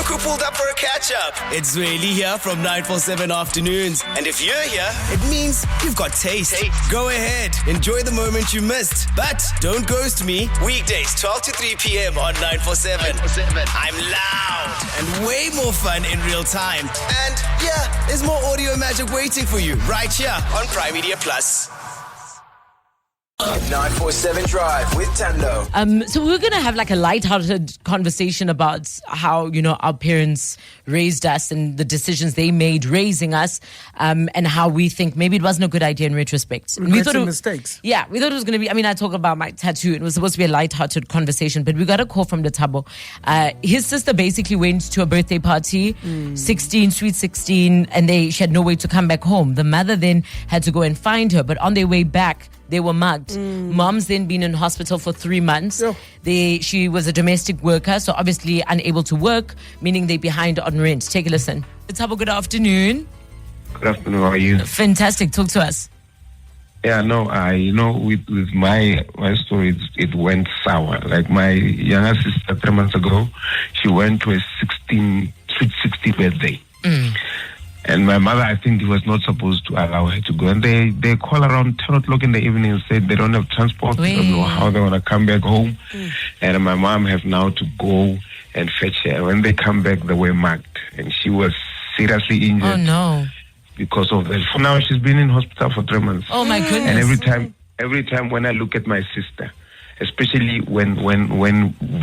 Look who pulled up for a catch-up. It's Really here from 947 Afternoons. And if you're here, it means you've got taste. Go ahead, enjoy the moment you missed. But don't ghost me. Weekdays, 12 to 3 p.m. on 947. I'm loud and way more fun in real time. And yeah, there's more audio magic waiting for you right here on Prime Media Plus. 947 Drive with Tando. So we're going to have like a lighthearted conversation about how, our parents raised us and the decisions they made raising us, and how we think maybe it wasn't a good idea in retrospect. We thought mistakes. Yeah, we thought it was going to be, I talk about my tattoo. It was supposed to be a lighthearted conversation, but we got a call from Latabo. His sister basically went to a birthday party, 16, sweet 16, and she had no way to come back home. The mother then had to go and find her, but on their way back, they were mugged. Mom's then been in hospital for 3 months. Yeah. She was a domestic worker, so obviously unable to work, meaning they're behind on rent. Take a listen. Latabo, good afternoon. Good afternoon. How are you? Fantastic. Talk to us. Yeah, no, with my story, it went sour. Like my younger sister, 3 months ago, she went to a sweet 60 birthday. And my mother, I think, was not supposed to allow her to go. And they call around 10 o'clock in the evening and said they don't have transport. They don't know how they want to come back home. And my mom have now to go and fetch her. When they come back, they were mugged. And she was seriously injured. Oh, no. Because of that. For now, she's been in hospital for 3 months. Oh, my goodness. And every time when I look at my sister, especially when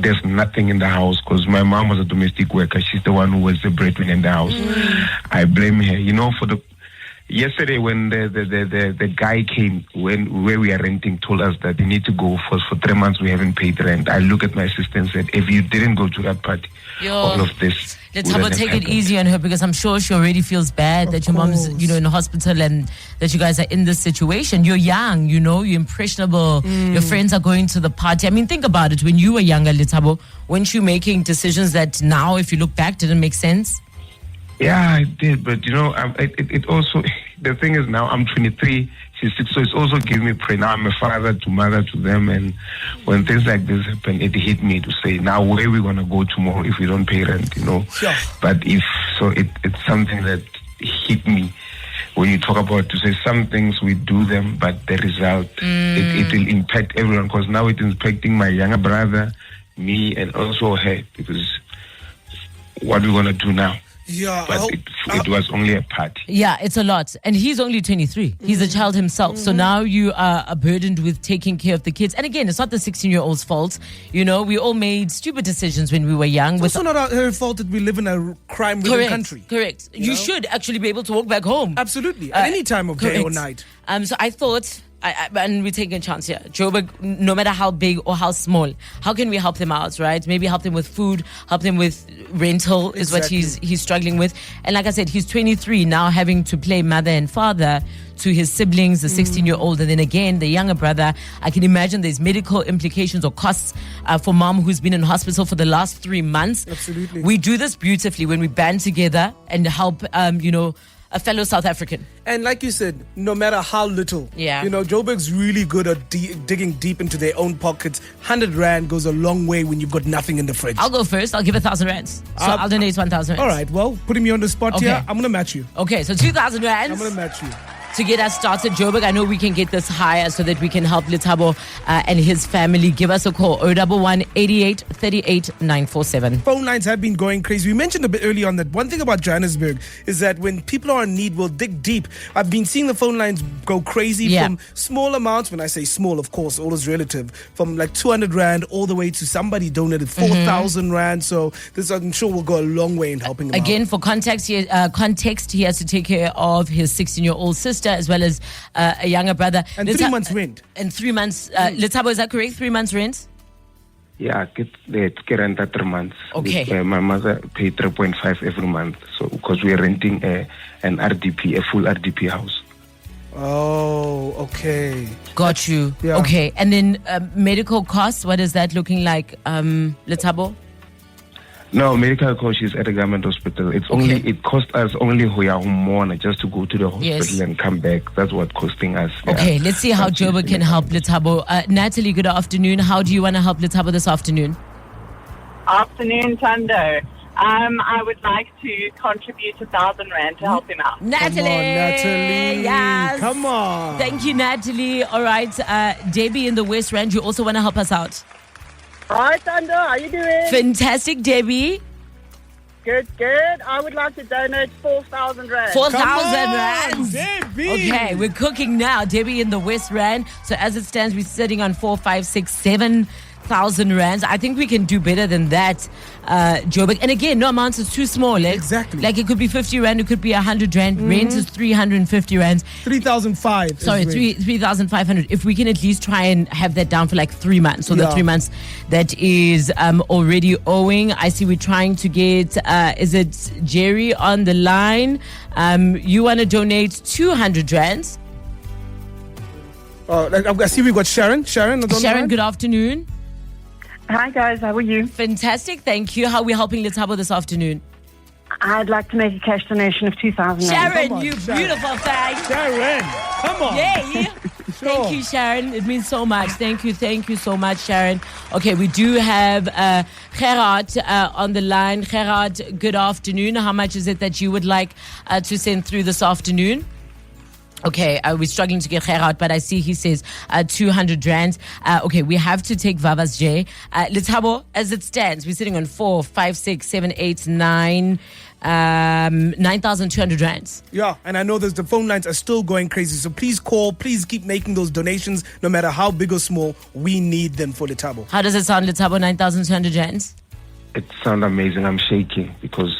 there's nothing in the house, because my mom was a domestic worker, she's the one who was the breadwinner in the house. I blame her. Yesterday when the guy came where we are renting, told us that they need to go for 3 months. We haven't paid rent. I look at my sister and said, if you didn't go to that party, all of this. Let's take it easy on her, because I'm sure she already feels bad that your mom's, in the hospital and that you guys are in this situation. You're young, you're impressionable. Your friends are going to the party. I mean, think about it. When you were younger, Lethabo, weren't you making decisions that now, if you look back, didn't make sense? Yeah, I did. But, it also, the thing is now I'm 23, she's 6, so it's also giving me pride. Now I'm a father to mother to them. And when things like this happen, it hit me to say, now where are we going to go tomorrow if we don't pay rent, Sure. But it's something that hit me. When you talk about, to say some things we do them, but the result, it will impact everyone, because now it's impacting my younger brother, me, and also her, because what we're going to do now. Yeah, but it was only a party. Yeah, it's a lot. And he's only 23. He's a child himself. So now you are burdened with taking care of the kids. And again, it's not the 16-year-old's fault. We all made stupid decisions when we were young. It's also not her fault that we live in a crime-ridden country. Correct. You should actually be able to walk back home. Absolutely. At any time of day or night. So I thought... and we're taking a chance here. Joburg, no matter how big or how small, how can we help them out, right? Maybe help them with food, help them with rental is what he's struggling with. And like I said, he's 23 now, having to play mother and father to his siblings, the 16-year-old, and then again, the younger brother. I can imagine there's medical implications or costs for mom who's been in hospital for the last 3 months. Absolutely. We do this beautifully when we band together and help, a fellow South African. And like you said, no matter how little, Joburg's really good at digging deep into their own pockets. 100 Rand goes a long way when you've got nothing in the fridge. I'll go first. I'll give 1,000 rands. So I'll donate 1,000 rands. All right, well, putting me on the spot here, I'm going to match you. Okay, so 2,000 rands. I'm going to match you. To get us started, Joburg, I know we can get this higher so that we can help Latabo and his family. Give us a call, 011 88 38 947. Phone lines have been going crazy. We mentioned a bit earlier on that one thing about Johannesburg is that when people are in need, we'll dig deep. I've been seeing the phone lines go crazy from small amounts. When I say small, of course, all is relative. From like 200 Rand all the way to somebody donated 4,000 Rand. So this, I'm sure, will go a long way in helping him Again, out. for context, he has to take care of his 16-year-old sister as well as a younger brother. And 3 months rent. And 3 months. Latabo, is that correct? 3 months rent? Yeah, it's rent at 3 months. Okay. My mother paid 3.5 every month, so because we are renting an RDP, a full RDP house. Oh, okay. Got you. Yeah. Okay, and then medical costs, what is that looking like, Latabo? No, medical cost is at a government hospital. It's only it costs us only Hoyahumona just to go to the hospital and come back. That's what costing us. Okay, let's see how Joburg can help Latabo. Natalie, good afternoon. How do you want to help Latabo this afternoon? Afternoon, Tando. I would like to contribute 1,000 rand to help him out. Natalie. Come on, Natalie. Yes. Come on. Thank you, Natalie. All right, Debbie in the West Rand, you also want to help us out? Hi, Thunder. How you doing? Fantastic, Debbie. Good. I would like to donate 4,000 rand. 4,000 rands. Debbie. Okay, we're cooking now. Debbie in the West Rand. So as it stands, we're sitting on 4, 5, 6, 7,000 rands. I think we can do better than that, Joburg. And again, no amount is too small. Exactly. Like it could be 50 rand, it could be 100 rand. Rent is 350 rands. 3,005. Sorry, 3,500. If we can at least try and have that down for like 3 months. So the 3 months that is already owing. I see we're trying to get, is it Jerry on the line? You want to donate 200 rands. I see we've got Sharon. Sharon, Sharon, good afternoon. Hi, guys. How are you? Fantastic, thank you. How are we helping Latabo this afternoon? I'd like to make a cash donation of 2,000 rand. Sharon, on, you Sharon. beautiful thing. Sharon, come on. Yay. Thank you, Sharon. It means so much. Thank you so much, Sharon. Okay, we do have Gerard on the line. Gerard, good afternoon. How much is it that you would like to send through this afternoon? Okay, we're struggling to get Gerard, but I see he says 200 rand. Okay, we have to take Vava's J. Lethabo, as it stands, we're sitting on 4, 5, 6, 7, 8, 9, 9,200 rands. Yeah, and I know the phone lines are still going crazy. So please call. Please keep making those donations, no matter how big or small. We need them for Lethabo. How does it sound, Lethabo? 9,200 rands? It sounds amazing. I'm shaking because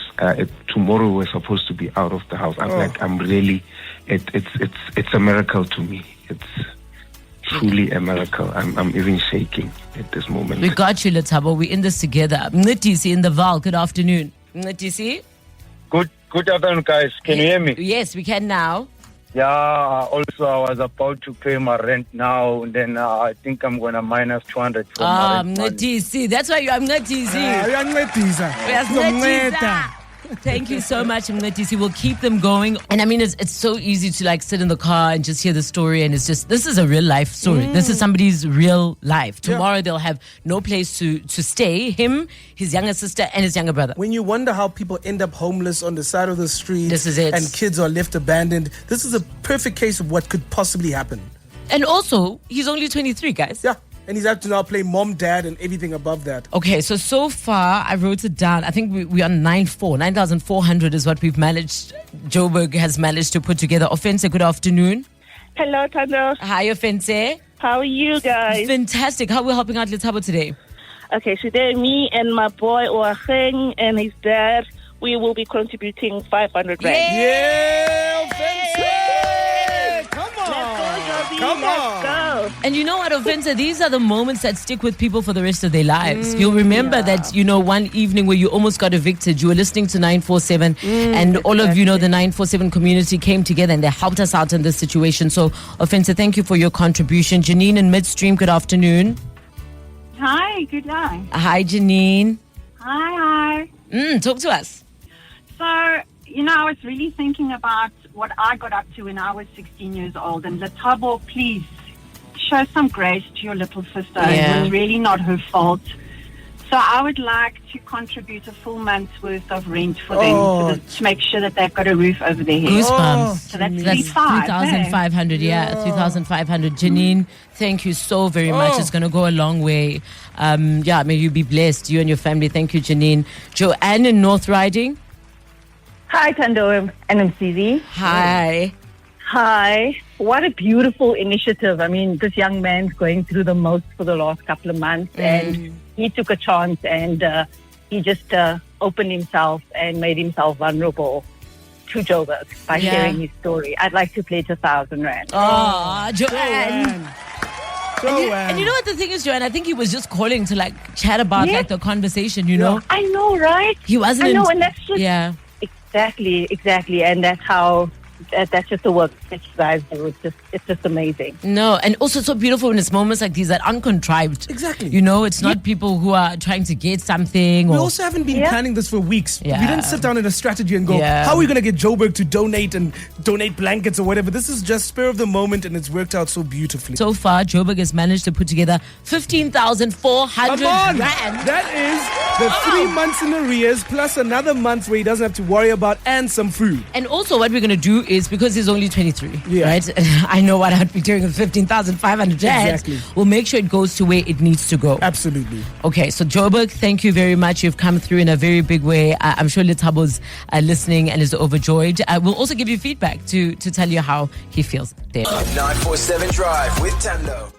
tomorrow we're supposed to be out of the house. I'm really. It's a miracle to me. It's truly a miracle. I'm even shaking at this moment. We got you, Latabo. We're in this together. Mnitisi in the Val. Good afternoon. Mnitisi? Good afternoon, guys. Can you hear me? Yes, we can now. Yeah, also I was about to pay my rent now, and then I think I'm going to minus 200 from my rent money. Mnitisi. That's why you're Mnitisi. Yes, Mnitisa. Thank you so much, Mnetisi. We'll keep them going. And I mean, it's so easy to like sit in the car and just hear the story. And it's just, this is a real life story. This is somebody's real life. Tomorrow they'll have no place to stay. Him, his younger sister, and his younger brother. When you wonder how people end up homeless on the side of the street, This is it. and kids are left abandoned, this is a perfect case of what could possibly happen. And also, he's only 23, guys. Yeah. And he's have to now play mom, dad, and everything above that. Okay, so far, I wrote it down. I think we're on 9,400 is what we've managed. Joburg has managed to put together. Offense, good afternoon. Hello, Thunder. Hi, Offense. How are you guys? Fantastic. How are we helping out Latabo today? Okay, today me and my boy Oacheng and his dad, we will be contributing 500 rand. Yeah, Offense! Come on! Come on! Let's go. And you know what, Offense? These are the moments that stick with people for the rest of their lives. You'll remember that, one evening where you almost got evicted. You were listening to 947 and all of the 947 community came together and they helped us out in this situation. So, Offense, thank you for your contribution. Janine in Midstream, good afternoon. Hi, good night. Hi, Janine. Hi. Talk to us. So, I was really thinking about what I got up to when I was 16 years old. And Latabo, please show some grace to your little sister. Yeah. It was really not her fault. So I would like to contribute a full month's worth of rent for them to make sure that they've got a roof over their head. Goosebumps. So that's 3,500. Yeah, 3,500. Janine, thank you so very much. It's going to go a long way. May you be blessed, you and your family. Thank you, Janine. Joanne in North Riding. Hi, Thunder and MCZ. Hi. Hi. What a beautiful initiative. I mean, this young man's going through the most for the last couple of months, and he took a chance and he just opened himself and made himself vulnerable to Joburg by sharing his story. I'd like to pledge 1,000 rand. Oh, Joanne. And you know what the thing is, Joanne? I think he was just calling to like chat about like the conversation, you know? I know, right? He wasn't. I know, and that's just... Yeah. Exactly. And that's how that's just the work that you guys do. It's just amazing. No, and also so beautiful when it's moments like these that aren't contrived. Exactly. You know, it's not people who are trying to get something. We Or also haven't been planning this for weeks. Yeah. We didn't sit down in a strategy and go, how are we going to get Joburg to donate blankets or whatever? This is just spur of the moment, and it's worked out so beautifully. so far, Joburg has managed to put together 15,400 Come on! rand. That is the 3 months in arrears plus another month where he doesn't have to worry about and some food. And also, what we're going to do is, because he's only 23, Yeah. right? I know what I'd be doing with 15,500 rand. Exactly. We'll make sure it goes to where it needs to go. Absolutely. Okay, so Joburg, thank you very much. You've come through in a very big way. I'm sure Letabo's listening and is overjoyed. We'll also give you feedback to tell you how he feels there. 947 Drive with Tando.